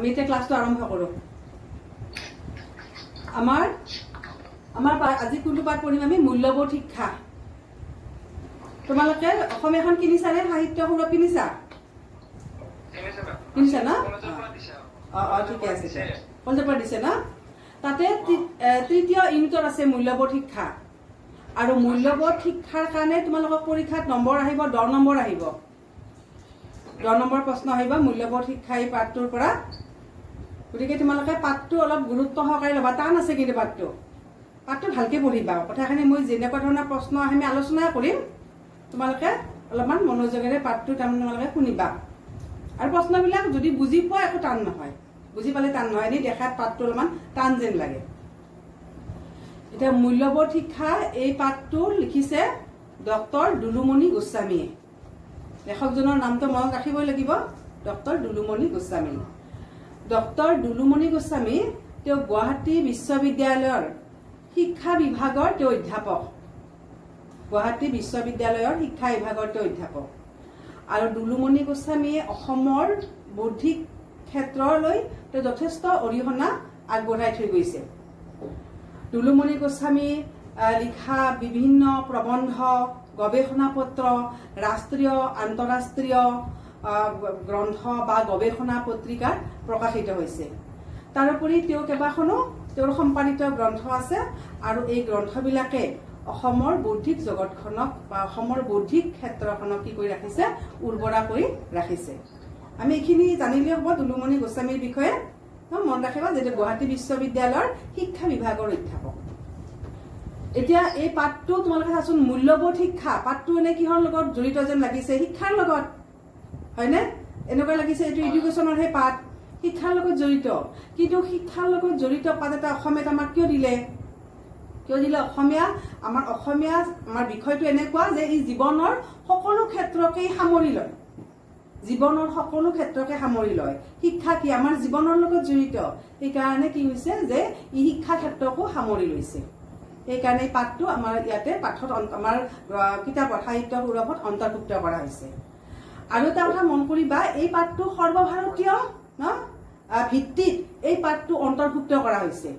আমি এতিয়া ক্লাছটো আৰম্ভ কৰো আমাৰ আজি কোনটো পাঠ পঢ়িম আমি মূল্যবোধ শিক্ষা তোমালোকে অসমীয়াখন কিনিছানে সাহিত্য সুৰভ কিনিছা না ঠিকে আছে কলেজৰ পৰা দিছে না তাতে তৃতীয় ইউনিটত আছে মূল্যবোধ শিক্ষা আৰু মূল্যবোধ শিক্ষাৰ কাৰণে তোমালোকক পৰীক্ষাত নম্বৰ আহিব 10 নম্বৰ আহিব 10 নম্বৰ প্ৰশ্ন আহিব মূল্যবোধ শিক্ষা এই পাঠটোৰ পৰা গতিকে তোমালোকে পাঠটো অলপ গুৰুত্ব সহকাৰে ল'বা টান আছে কিন্তু পাঠটো ভালকে পঢ়িবা কথাখিনি মই যেনেকুৱা ধৰণৰ প্ৰশ্ন আহে আমি আলোচনা কৰিম তোমালোকে অলপমান মনোযোগেৰে পাঠটো তোমালোকে শুনিবা আৰু প্ৰশ্নবিলাক যদি বুজি পোৱা একো টান নহয় বুজি পালে টান নহয় নি দেখাত পাঠটো অলপমান টান যেন লাগে এটা মূল্যবোধ শিক্ষা এই পাঠটো লিখিছে ডক্টৰ দুলুমণি গোস্বামীয়ে লেখকজনৰ নামটো মনত ৰাখিবই লাগিব ডক্টৰ দুলুমণি গোস্বামী ডক্টৰ দুলুমণি গোস্বামী তেওঁ গুৱাহাটী বিশ্ববিদ্যালয়ৰ শিক্ষা বিভাগৰ তেওঁ অধ্যাপক গুৱাহাটী বিশ্ববিদ্যালয়ৰ শিক্ষা বিভাগৰ তেওঁ অধ্যাপক আৰু দুলুমণি গোস্বামীয়ে অসমৰ বৌদ্ধিক ক্ষেত্ৰলৈ তেওঁ যথেষ্ট অৰিহণা আগবঢ়াই থৈ গৈছে দুলুমণি গোস্বামী লিখা বিভিন্ন প্ৰবন্ধ গৱেষণা পত্ৰ ৰাষ্ট্ৰীয় আন্তঃৰাষ্ট্ৰীয় গ্ৰন্থ বা গৱেষণা পত্ৰিকাত প্ৰকাশিত হৈছে তাৰোপৰি তেওঁ কেইবাখনো তেওঁৰ সম্পাদিত গ্ৰন্থ আছে আৰু এই গ্ৰন্থবিলাকে অসমৰ বৌদ্ধিক জগতখনক বা অসমৰ বৌদ্ধিক ক্ষেত্ৰখনক কি কৰি ৰাখিছে উৰ্বৰা কৰি ৰাখিছে আমি এইখিনি জানিলে হ'ব দুলুমণি গোস্বামীৰ বিষয়ে মন ৰাখিবা যে গুৱাহাটী বিশ্ববিদ্যালয়ৰ শিক্ষা বিভাগৰ অধ্যাপক এতিয়া এই পাঠটো তোমালোকে চাচোন মূল্যবোধ শিক্ষা পাঠটো এনে কিহৰ লগত জড়িত যেন লাগিছে শিক্ষাৰ লগত হয়নে এনেকুৱা লাগিছে এইটো এডুকেশ্যনৰ হে পাঠ শিক্ষাৰ লগত জড়িত কিন্তু শিক্ষাৰ লগত জড়িত পাঠ এটা অসমীয়াত আমাক কিয় দিলে অসমীয়া আমাৰ বিষয়টো এনেকুৱা যে ই জীৱনৰ সকলো ক্ষেত্ৰকেই সামৰি লয় শিক্ষা কি আমাৰ জীৱনৰ লগত জড়িত সেইকাৰণে কি হৈছে যে ই শিক্ষা ক্ষেত্ৰকো সামৰি লৈছে সেইকাৰণে এই পাঠটো আমাৰ ইয়াতে পাঠত আমাৰ কিতাপত সাহিত্য সুৰভত অন্তৰ্ভুক্ত কৰা হৈছে আৰু এটা কথা মন কৰিবা এই পাঠটো সৰ্বভাৰতীয় ভিত্তিত এই পাঠটো অন্তৰ্ভুক্ত কৰা হৈছে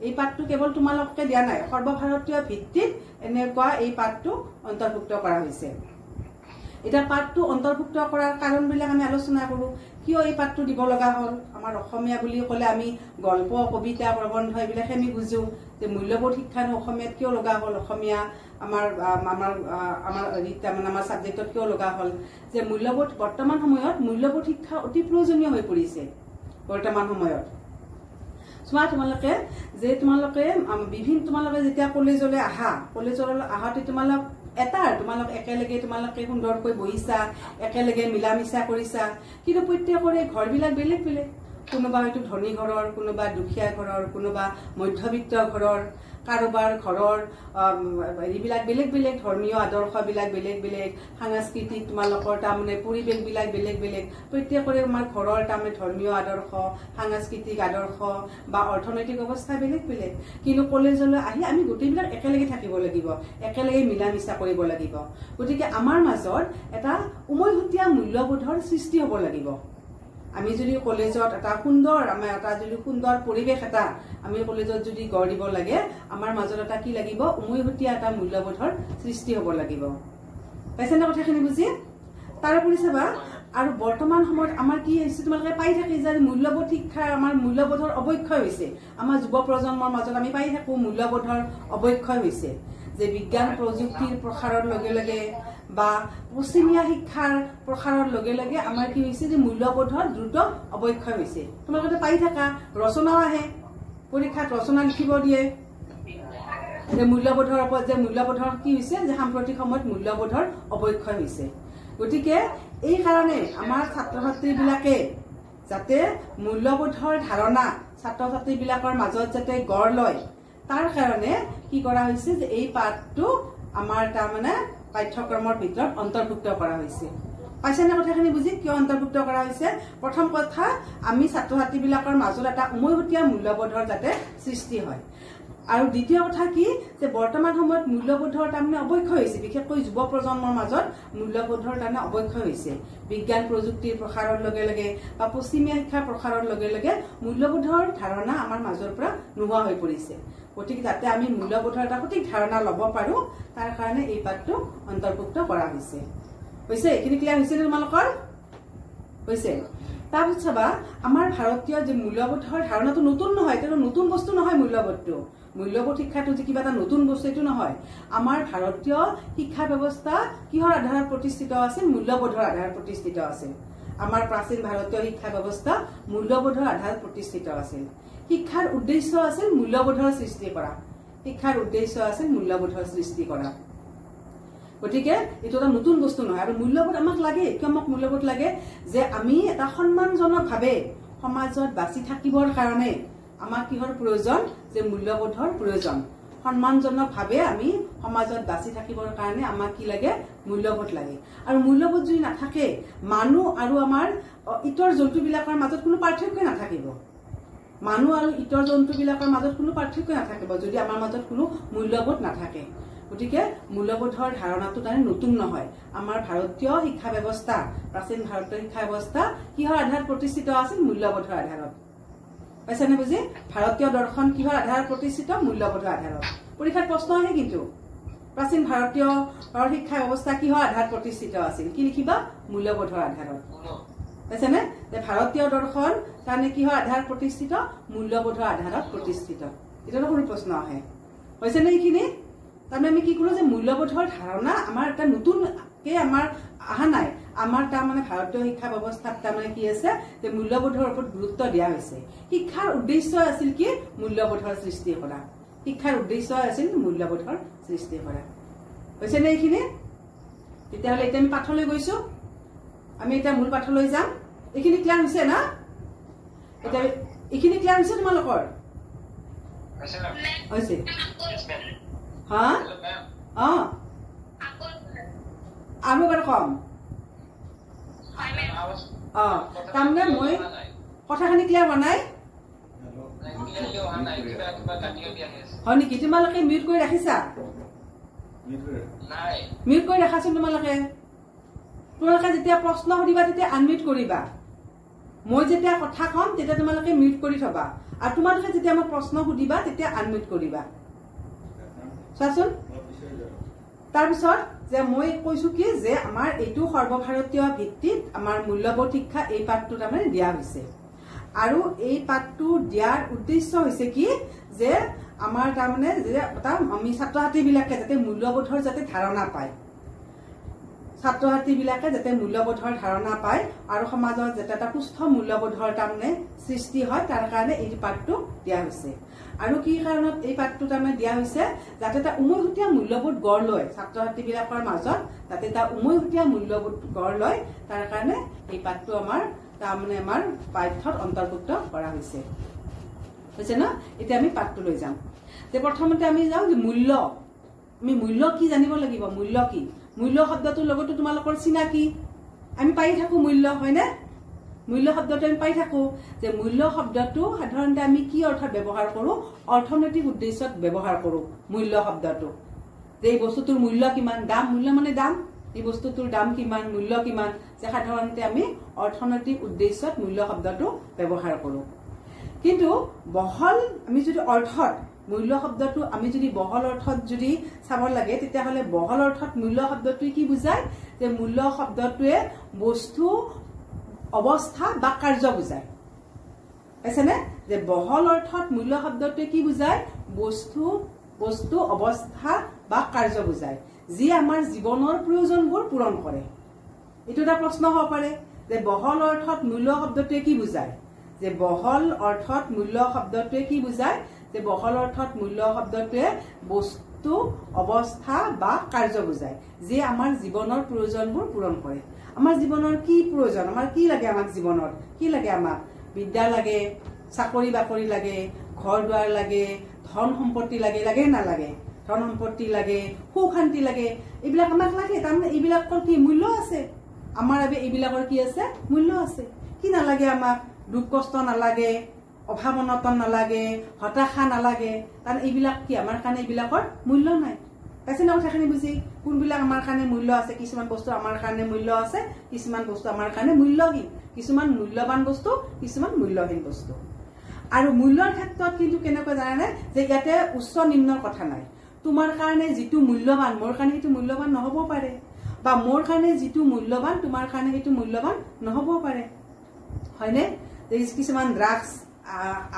এই পাঠটো কেৱল তোমালোকে দিয়া নাই সৰ্বভাৰতীয় ভিত্তিত এনেকুৱা এই পাঠটো অন্তৰ্ভুক্ত কৰা হৈছে এটা পাঠটো অন্তৰ্ভুক্ত কৰাৰ কাৰণবিলাক আমি আলোচনা কৰো কিয় এই পাঠটো দিব লগা হ'ল আমাৰ অসমীয়া বুলি ক'লে আমি গল্প কবিতা প্ৰবন্ধ এইবিলাক আমি বুজো যে মূল্যবোধ শিক্ষানো অসমীয়াত কিয় লগা হ'ল অসমীয়া আমাৰ সাবজেক্টত কিয় লগা হ'ল যে মূল্যবোধ বৰ্তমান সময়ত মূল্যবোধ শিক্ষা অতি প্ৰয়োজনীয় হৈ পৰিছে বৰ্তমান সময়ত চোৱা তোমালোকে যেতিয়া কলেজলৈ আহাতে তোমালোক একেলগে সুন্দৰকৈ বহিছা একেলগে মিলা মিছা কৰিছা কিন্তু প্ৰত্যেকৰে ঘৰবিলাক বেলেগ বেলেগ কোনোবা হয়তো ধনী ঘৰৰ কোনোবা দুখীয়া ঘৰৰ কোনোবা মধ্যবিত্ত ঘৰৰ কাৰোবাৰ ঘৰৰ এইবিলাক বেলেগ বেলেগ ধৰ্মীয় আদৰ্শবিলাক বেলেগ বেলেগ সাংস্কৃতিক তোমালোকৰ তাৰমানে পৰিৱেশবিলাক বেলেগ বেলেগ প্ৰত্যেকৰে আমাৰ ঘৰৰ তাৰমানে ধৰ্মীয় আদৰ্শ সাংস্কৃতিক আদৰ্শ বা অৰ্থনৈতিক অৱস্থা বেলেগ বেলেগ কিন্তু কলেজলৈ আহি আমি গোটেইবিলাক একেলগে থাকিব লাগিব একেলগে মিলা মিছা কৰিব লাগিব গতিকে আমাৰ মাজত এটা উমৈহতীয়া মূল্যবোধৰ সৃষ্টি হ'ব লাগিব আমি যদি কলেজত এটা সুন্দৰ পৰিৱেশ এটা আমি কলেজত যদি গঢ় দিব লাগে আমাৰ মাজত এটা কি লাগিব উমৈহতীয়া এটা মূল্যবোধৰ সৃষ্টি হ'ব লাগিব পাইছেনে কথাখিনি বুজি তাৰোপৰি চাবা আৰু বৰ্তমান সময়ত আমাৰ কি হৈছে তোমালোকে পাই থাকি যে মূল্যবোধ শিক্ষাৰ আমাৰ মূল্যবোধৰ অৱক্ষয় হৈছে আমাৰ যুৱ প্ৰজন্মৰ মাজত আমি পাই থাকো মূল্যবোধৰ অৱক্ষয় হৈছে যে বিজ্ঞান প্ৰযুক্তিৰ প্ৰসাৰৰ লগে লগে বা পশ্চিমীয়া শিক্ষাৰ প্ৰসাৰৰ লগে লগে আমাৰ কি হৈছে যে মূল্যবোধৰ দ্ৰুত অৱক্ষয় হৈছে তোমালোকে পাই থাকা ৰচনাও আহে পৰীক্ষাত ৰচনা লিখিব দিয়ে যে মূল্যবোধৰ কি হৈছে যে সাম্প্ৰতিক সময়ত মূল্যবোধৰ অৱক্ষয় হৈছে গতিকে এই কাৰণে আমাৰ ছাত্ৰ ছাত্ৰীবিলাকে যাতে মূল্যবোধৰ ধাৰণা ছাত্ৰ ছাত্ৰীবিলাকৰ মাজত যাতে গঢ় লয় তাৰ কাৰণে কি কৰা হৈছে যে এই পাঠটো আমাৰ তাৰমানে পাঠ্যক্ৰমৰ ভিতৰত অন্তৰ্ভুক্ত কৰা হৈছে পাইছেনে কথাখিনি বুজি কিয় অন্তৰ্ভুক্ত কৰা হৈছে প্ৰথম কথা আমি ছাত্ৰ ছাত্ৰীবিলাকৰ মাজত এটা উমৈহতীয়া মূল্যবোধৰ যাতে সৃষ্টি হয় আৰু দ্বিতীয় কথা কি যে বৰ্তমান সময়ত মূল্যবোধৰ তাৰমানে অৱক্ষয় হৈছে, বিশেষকৈ যুৱ প্ৰজন্মৰ মাজত মূল্যবোধৰ তাৰমানে অৱক্ষয় হৈছে। বিজ্ঞান প্ৰযুক্তিৰ প্ৰসাৰৰ লগে লগে বা পশ্চিমীয়া শিক্ষাৰ প্ৰসাৰৰ লগে লগে মূল্যবোধৰ ধাৰণা আমাৰ মাজৰ পৰা নোহোৱা হৈ পৰিছে। গতিকে যাতে আমি মূল্যবোধৰ এটা সঠিক ধাৰণা ল'ব পাৰো তাৰ কাৰণে এই পাঠটো অন্তৰ্ভুক্ত কৰা হৈছে। এইখিনি ক্লিয়াৰ হৈছে তোমালোকৰ? হৈছে। তাৰপিছত চাবা আমাৰ ভাৰতীয় যে মূল্যবোধৰ ধাৰণাটো নতুন নহয়, এইটো নতুন বস্তু নহয়। মূল্যবোধ শিক্ষাটো যে কিবা এটা নতুন বস্তু এইটো নহয়। আমাৰ ভাৰতীয় শিক্ষা ব্যৱস্থা কিহৰ আধাৰত প্ৰতিষ্ঠিত আছিল? মূল্যবোধৰ আধাৰত প্ৰতিষ্ঠিত আছিল। আমাৰ প্ৰাচীন ভাৰতীয় শিক্ষা ব্যৱস্থা মূল্যবোধৰ আধাৰত প্ৰতিষ্ঠিত আছিল। শিক্ষাৰ উদ্দেশ্য আছিল মূল্যবোধৰ সৃষ্টি কৰা। গতিকে এইটো এটা নতুন বস্তু নহয়। আৰু মূল্যবোধ আমাক লাগে। কিয় আমাক মূল্যবোধ লাগে? যে আমি এটা সন্মানজনক ভাৱে সমাজত বাচি থাকিবৰ কাৰণে আমাক কিহৰ প্ৰয়োজন? যে মূল্যবোধৰ প্ৰয়োজন। সন্মানজনক ভাৱে আমি সমাজত বাচি থাকিবৰ কাৰণে আমাক কি লাগে? মূল্যবোধ লাগে। আৰু মূল্যবোধ যদি নাথাকে মানুহ আৰু আমাৰ ইতৰ জন্তুবিলাকৰ মাজত কোনো পাৰ্থক্য নাথাকিব। যদি আমাৰ মাজত কোনো মূল্যবোধ নাথাকে। গতিকে মূল্যবোধৰ ধাৰণাটো তাৰমানে নতুন নহয়। আমাৰ ভাৰতীয় শিক্ষা ব্যৱস্থা, প্ৰাচীন ভাৰতীয় শিক্ষা ব্যৱস্থা কিহৰ আধাৰত প্ৰতিষ্ঠিত আছিল? মূল্যবোধৰ আধাৰত। পাইছানে বুজি? ভাৰতীয় দৰ্শন কিহৰ আধাৰত প্ৰতিষ্ঠিত? মূল্যবোধৰ আধাৰত। পৰীক্ষাত প্ৰশ্ন আহে কিন্তু প্ৰাচীন ভাৰতীয় শিক্ষা ব্যৱস্থা কিহৰ আধাৰত প্ৰতিষ্ঠিত আছিল? কি লিখিবা? মূল্যবোধৰ আধাৰত। পাইছানে? যে ভাৰতীয় দৰ্শন তাৰমানে কিহৰ আধাৰত প্ৰতিষ্ঠিত? মূল্যবোধৰ আধাৰত প্ৰতিষ্ঠিত। এইটো সৰু প্ৰশ্ন আহে। হৈছেনে এইখিনি? তাৰমানে আমি কি কৰো যে মূল্যবোধৰ ধাৰণা আমাৰ এটা নতুনকে আমাৰ অহা নাই। আমাৰ তাৰমানে ভাৰতীয় শিক্ষা ব্যৱস্থাত তাৰমানে কি আছে যে মূল্যবোধৰ ওপৰত গুৰুত্ব দিয়া হৈছে। শিক্ষাৰ উদ্দেশ্য আছিল কি? মূল্যবোধৰ সৃষ্টি কৰা। হৈছেনে এইখিনি? তেতিয়াহ'লে এতিয়া আমি পাঠলৈ গৈছো। আমি এতিয়া মূল পাঠলৈ যাম। এইখিনি ক্লিয়াৰ হৈছে না? এতিয়া এইখিনি ক্লিয়াৰ হৈছে তোমালোকৰ? হৈছে। হা? আৰু এবাৰ কম। তাৰমানে মই কথাখিনি ক্লিয়াৰ হোৱা নাই? হয় নেকি? তোমালোকে মিউট কৰি ৰাখিছা? মিউট কৰি ৰাখাচোন তোমালোকে। তোমালোকে যেতিয়া প্ৰশ্ন সুধিবা তেতিয়া আনমিউট কৰিবা। মই যেতিয়া কথা কম তেতিয়া তোমালোকে মিউট কৰি থবা। আৰু তোমালোকে যেতিয়া মোক প্ৰশ্ন সুধিবা তেতিয়া আনমিউট কৰিবা। চোৱাচোন। তাৰপিছত যে মই কৈছো কি যে আমাৰ এইটো সৰ্বভাৰতীয় ভিত্তিত আমাৰ মূল্যবোধ শিক্ষা এই পাঠটো তাৰমানে দিয়া হৈছে। আৰু এই পাঠটো দিয়াৰ উদ্দেশ্য হৈছে কি যে আমাৰ তাৰমানে যে আমি ছাত্ৰ ছাত্ৰীবিলাকে যাতে মূল্যবোধৰ যাতে ধাৰণা পায়। আৰু সমাজত যাতে এটা সুস্থ মূল্যবোধৰ তাৰমানে সৃষ্টি হয় তাৰ কাৰণে এই পাঠটো দিয়া হৈছে। আৰু কি কাৰণত এই পাঠটো তাৰমানে দিয়া হৈছে? যাতে এটা উমৈহতীয়া মূল্যবোধ গঢ় লয় ছাত্ৰ ছাত্ৰীবিলাকৰ মাজত, যাতে এটা উমৈহতীয়া মূল্যবোধ গঢ় লয় তাৰ কাৰণে এই পাঠটো আমাৰ তাৰমানে আমাৰ পাঠ্যত অন্তৰ্ভুক্ত কৰা হৈছে। হৈছে ন? এতিয়া আমি পাঠটো লৈ যাম। যে প্ৰথমতে আমি যাওঁ যে মূল্য। আমি মূল্য কি জানিব লাগিব। মূল্য কি? মূল্য শব্দটোৰ লগতো তোমালোকৰ চিনাকি। আমি পাই থাকো মূল্য, হয়নে? মূল্য শব্দটো আমি পাই থাকো। যে মূল্য শব্দটো সাধাৰণতে আমি কি অৰ্থত ব্যৱহাৰ কৰো? অৰ্থনৈতিক উদ্দেশ্যত ব্যৱহাৰ কৰো মূল্য শব্দটো। যে এই বস্তুটোৰ মূল্য কিমান? দাম। মূল্য মানে দাম। এই বস্তুটোৰ দাম কিমান? মূল্য কিমান? যে সাধাৰণতে আমি অৰ্থনৈতিক উদ্দেশ্যত মূল্য শব্দটো ব্যৱহাৰ কৰো। কিন্তু বহল আমি যদি অৰ্থত মূল্য শব্দটো আমি যদি বহল অৰ্থত যদি চাব লাগে তেতিয়াহ'লে বহল অৰ্থত মূল্য শব্দটোৱে কি বুজায়? যে মূল্য শব্দটোৱে বস্তু, অৱস্থা বা কাৰ্য বুজায়। পাইছেনে? যে বহল অৰ্থত মূল্য শব্দটোৱে কি বুজায়? বস্তু, অৱস্থা বা কাৰ্য বুজায়, যি আমাৰ জীৱনৰ প্ৰয়োজনবোৰ পূৰণ কৰে। এইটো এটা প্ৰশ্ন হ'ব পাৰে যে বহল অৰ্থত মূল্য শব্দটোৱে কি বুজায়? যে বহল অৰ্থত মূল্য শব্দটোৱে কি বুজায়? যে বহল অৰ্থত মূল্য শব্দটোৱে বস্তু, অৱস্থা বা কাৰ্য বুজায়, যি আমাৰ জীৱনৰ প্ৰয়োজনবোৰ পূৰণ কৰে। আমাৰ জীৱনৰ কি প্ৰয়োজন? আমাৰ কি লাগে? আমাক জীৱনত কি লাগে? আমাক বিদ্যা লাগে, চাকৰি বাকৰি লাগে, ঘৰ দুৱাৰ লাগে, ধন সম্পত্তি লাগে, লাগে নালাগে? ধন সম্পত্তি লাগে, সুখ শান্তি লাগে, এইবিলাক আমাক লাগে। তাৰমানে এইবিলাকৰ কি মূল্য আছে? আমাৰ বাবে এইবিলাকৰ কি আছে? মূল্য আছে। কি নালাগে আমাক? দুখ কষ্ট নালাগে, অভাৱ অনটন নালাগে, হতাশা নালাগে, কাৰণ এইবিলাক কি আমাৰ কাৰণে এইবিলাকৰ মূল্য নাই। পাইছে না কথাখিনি বুজি? কোনবিলাক আমাৰ কাৰণে মূল্য আছে, কিছুমান বস্তু আমাৰ কাৰণে মূল্য আছে, কিছুমান বস্তু আমাৰ কাৰণে মূল্যহীন, কিছুমান মূল্যৱান বস্তু, কিছুমান মূল্যহীন বস্তু। আৰু মূল্যৰ ক্ষেত্ৰত কিন্তু কেনেকৈ জানানে, যে ইয়াতে উচ্চ নিম্নৰ কথা নাই। তোমাৰ কাৰণে যিটো মূল্যৱান মোৰ কাৰণে সেইটো মূল্যৱান নহ'ব পাৰে, বা মোৰ কাৰণে যিটো মূল্যৱান তোমাৰ কাৰণে সেইটো মূল্যৱান নহ'ব পাৰে, হয়নে? কিছুমান ড্ৰাগছ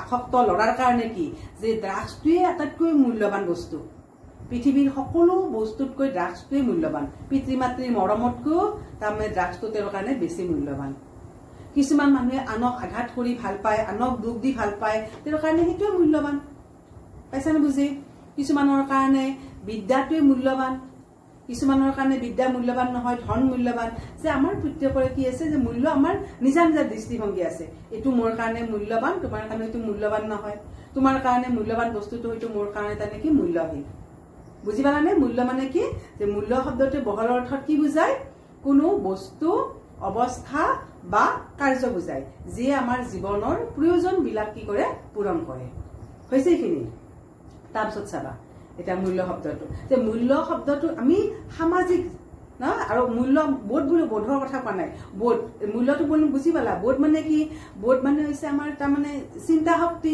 আসক্ত ল'ৰাৰ কাৰণে কি যে ড্ৰাগছটোৱে আটাইতকৈ মূল্যৱান বস্তু, পৃথিৱীৰ সকলো বস্তুতকৈ ড্ৰাগছটোৱে মূল্যৱান, পিতৃ মাতৃৰ মৰমতকৈও তাৰমানে ড্ৰাগছটো তেওঁৰ কাৰণে বেছি মূল্যৱান। কিছুমান মানুহে আনক আঘাত কৰি ভাল পায়, আনক দুখ দি ভাল পায়, তেওঁৰ কাৰণে সেইটোৱে মূল্যৱান। পাইছানে বুজি? কিছুমানৰ কাৰণে বিদ্যাটোৱে মূল্যৱান, কিছুমানৰ কাৰণে বিদ্যা মূল্যৱান নহয়, ধন মূল্যৱান। যে আমাৰ প্ৰত্যেকৰে কি আছে, যে মূল্য আমাৰ নিজা নিজা দৃষ্টিভংগী আছে। এইটো মোৰ কাৰণে মূল্যৱান, তোমাৰ কাৰণে এইটো মূল্যৱান নহয়, তোমাৰ কাৰণে মূল্যৱান বস্তুটো হয়তো মোৰ কাৰণে তাৰমানে কি মূল্যহীন। বুজি পালানে? মূল্য মানে কি, যে মূল্য শব্দটো বহল অৰ্থত কি বুজায়, কোনো বস্তু, অৱস্থা বা কাৰ্য বুজায় যিয়ে আমাৰ জীৱনৰ প্ৰয়োজন বিলাক কি কৰে, পূৰণ কৰে। হৈছে এইখিনি? তাৰপিছত চাবা এটা মূল্য শব্দটো, যে মূল্য শব্দটো আমি সামাজিক না, আৰু মূল্য বোধ বুলি বোধৰ কথা কোৱা নাই, বোধ মূল্যটো বুজি পালা? বোধ মানে কি, বোধ মানে হৈছে আমাৰ তাৰমানে চিন্তা শক্তি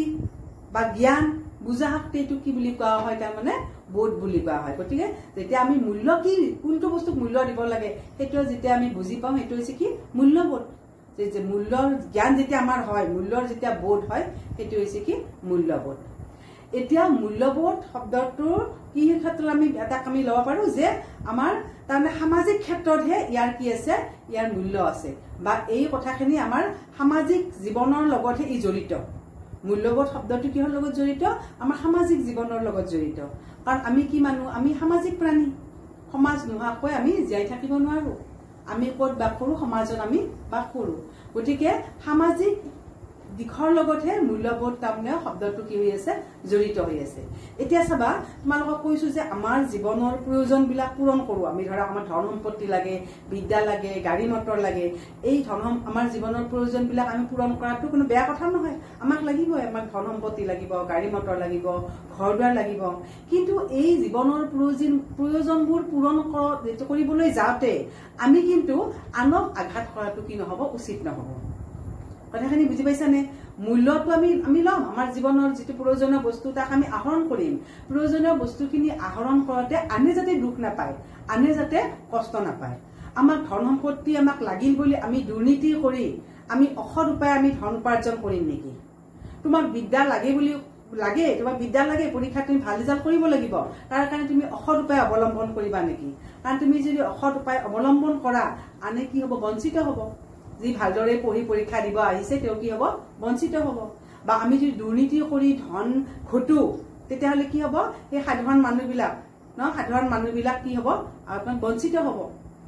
বা জ্ঞান বুজা শক্তি, এইটো কি বুলি কোৱা হয়, তাৰমানে বোধ বুলি কোৱা হয়। গতিকে যেতিয়া আমি মূল্য কি, কোনটো বস্তুক মূল্য দিব লাগে সেইটো যেতিয়া আমি বুজি পাওঁ, সেইটো হৈছে কি মূল্যবোধ। যে মূল্যৰ জ্ঞান যেতিয়া আমাৰ হয়, মূল্যৰ যেতিয়া বোধ হয়, সেইটো হৈছে কি মূল্যবোধ। এতিয়া মূল্যবোধ শব্দটোৰ কি ক্ষেত্ৰত আমি এটাক আমি ল'ব পাৰো, যে আমাৰ তাৰমানে সামাজিক ক্ষেত্ৰতহে ইয়াৰ কি আছে, ইয়াৰ মূল্য আছে, বা এই কথাখিনি আমাৰ সামাজিক জীৱনৰ লগতহে ই জড়িত। মূল্যবোধ শব্দটো কিহৰ লগত জড়িত, আমাৰ সামাজিক জীৱনৰ লগত জড়িত। কাৰণ আমি কি মানুহ, আমি সামাজিক প্ৰাণী, সমাজ নোহোৱাকৈ আমি জীয়াই থাকিব নোৱাৰো। আমি ক'ত বাস কৰো, সমাজত আমি বাস কৰো। গতিকে সামাজিক দিশৰ লগতহে মূল্যবোধ তাৰমানে শব্দটো কি হৈ আছে, জড়িত হৈ আছে। এতিয়া চাবা, তোমালোকক কৈছো যে আমাৰ জীৱনৰ প্ৰয়োজন বিলাক পূৰণ কৰো আমি। ধৰা আমাৰ ধন সম্পত্তি লাগে, বিদ্যা লাগে, গাড়ী মটৰ লাগে, এই আমাৰ জীৱনৰ প্ৰয়োজন বিলাক আমি পূৰণ কৰাটো কোনো বেয়া কথা নহয়, আমাক লাগিবই, আমাক ধন সম্পত্তি লাগিব, গাড়ী মটৰ লাগিব, ঘৰ দুৱাৰ লাগিব। কিন্তু এই জীৱনৰ প্ৰয়োজনবোৰ পূৰণ কৰিবলৈ যাওঁতে আমি কিন্তু আনক আঘাত কৰাটো কি নহব, উচিত নহব। কথাখিনি বুজি পাইছানে? মূল্যটো আমি ল'ম, আমাৰ জীৱনৰ যিটো প্ৰয়োজনীয় বস্তু তাক আমি আহৰণ কৰিম। প্ৰয়োজনীয় বস্তুখিনি আহৰণ কৰোঁতে আনে যাতে দুখ নাপায়, আনে যাতে কষ্ট নাপায়। আমাক ধন সম্পত্তি আমাক লাগিল বুলি আমি দুৰ্নীতি কৰি আমি অসৎ উপায় আমি ধন উপাৰ্জন কৰিম নেকি? তোমাক বিদ্যা লাগে বুলি তোমাক বিদ্যা লাগে, পৰীক্ষাত তুমি ভাল ৰিজাল্ট কৰিব লাগিব, তাৰ কাৰণে তুমি অসৎ উপায় অৱলম্বন কৰিবা নেকি? কাৰণ তুমি যদি অসৎ উপায় অৱলম্বন কৰা, আনে কি হব, বঞ্চিত হব। যি ভালদৰে পঢ়ি পৰীক্ষা দিব আহিছে তেওঁ কি হব, বঞ্চিত হব। বা আমি যদি দুৰ্নীতি কৰি ধন ঘটো, তেতিয়াহ'লে কি হব, সেই সাধাৰণ মানুহবিলাক কি হব, বঞ্চিত হব,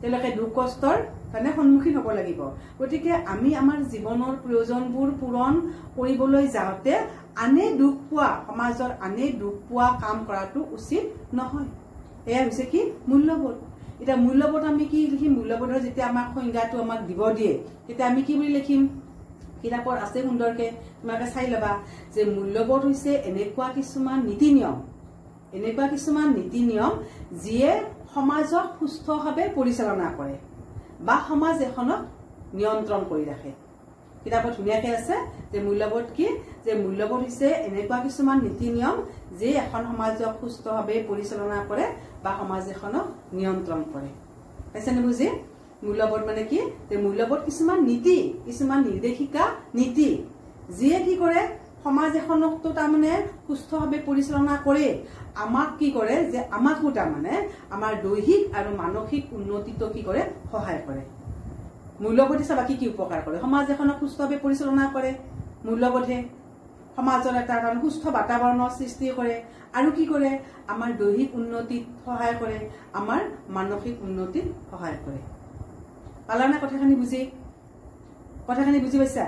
তেওঁলোকে দুখ কষ্টৰ কাৰণে সন্মুখীন হব লাগিব। গতিকে আমি আমাৰ জীৱনৰ প্ৰয়োজনবোৰ পূৰণ কৰিবলৈ যাওঁতে আনে দুখ পোৱা, সমাজৰ আনে দুখ পোৱা কাম কৰাটো উচিত নহয়। এয়া হৈছে কি মূল্যবোধ। এতিয়া মূল্যবোধ আমি কি লিখিম, মূল্যবোধৰ যেতিয়া আমাক সংজ্ঞাটো আমাক দিব দিয়ে, তেতিয়া আমি কি বুলি লিখিম, কিতাপত আছে সুন্দৰকে, তোমালোকে চাই ল'বা, যে মূল্যবোধ হৈছে এনেকুৱা কিছুমান নীতি নিয়ম যিয়ে সমাজক সুস্থভাৱে পৰিচালনা কৰে বা সমাজ এখনক নিয়ন্ত্ৰণ কৰি ৰাখে। কিতাপত ধুনীয়াকে আছে যে মূল্যবোধ কি, যে মূল্যবোধ হৈছে এনেকুৱা কিছুমান নীতি নিয়ম যি এখন সমাজক সুস্থভাৱে পৰিচালনা কৰে বা সমাজ এখনক নিয়ন্ত্ৰণ কৰে। পাইছেনে বুজি? মূল্যবোধ মানে কি, যে মূল্যবোধ কিছুমান নীতি, কিছুমান নিৰ্দেশিকা নীতি যিয়ে কি কৰে, সমাজ এখনকতো তাৰমানে সুস্থভাৱে পৰিচালনা কৰে, আমাক কি কৰে, যে আমাকো তাৰমানে আমাৰ দৈহিক আৰু মানসিক উন্নতিটো কি কৰে, সহায় কৰে। মূল্যবোধে চাবা কি কি উপকাৰ কৰে, সমাজ এখনক সুস্থভাৱে পৰিচালনা কৰে মূল্যবোধে, সমাজৰ এটা সুস্থ বাতাবৰণৰ সৃষ্টি কৰে, আৰু কি কৰে, আমাৰ দৈহিক উন্নতিত সহায় কৰে, আমাৰ মানসিক উন্নতিত সহায় কৰে। পালানে কথাখিনি বুজি? কথাখিনি বুজি পাইছা?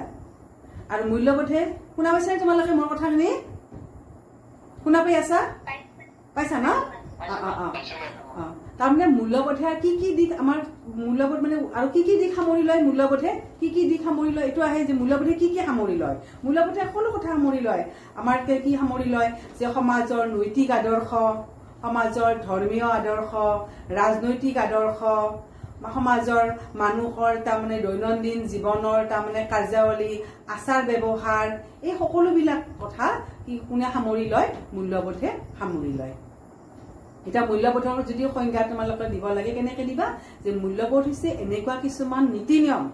আৰু মূল্যবোধে শুনা পাইছা তোমালোকে মোৰ কথাখিনি? শুনা পাই আছা? পাইছা ন? তাৰমানে মূল্যবোধে কি দিশ আমাৰ মূল্যবোধ মানে আৰু কি দিশ সামৰি লয় মূল্যবোধে কি দিশ সামৰি লয় এইটো আহে যে মূল্যবোধে কি সামৰি লয় মূল্যবোধে সকলো কথা সামৰি লয় আমাৰ কি সামৰি লয় যে সমাজৰ নৈতিক আদৰ্শ সমাজৰ ধৰ্মীয় আদৰ্শ ৰাজনৈতিক আদৰ্শ সমাজৰ মানুহৰ তাৰমানে দৈনন্দিন জীৱনৰ তাৰমানে কাৰ্যাৱলী আচাৰ ব্যৱহাৰ এই সকলোবিলাক কথা কি কোনে সামৰি লয় মূল্যবোধে সামৰি লয় এটা মূল্যবোধৰ যদি সংজ্ঞা তোমালোকে দিব লাগে কেনেকৈ দিবা যে মূল্যবোধ হৈছে এনেকুৱা কিছুমান নীতি নিয়ম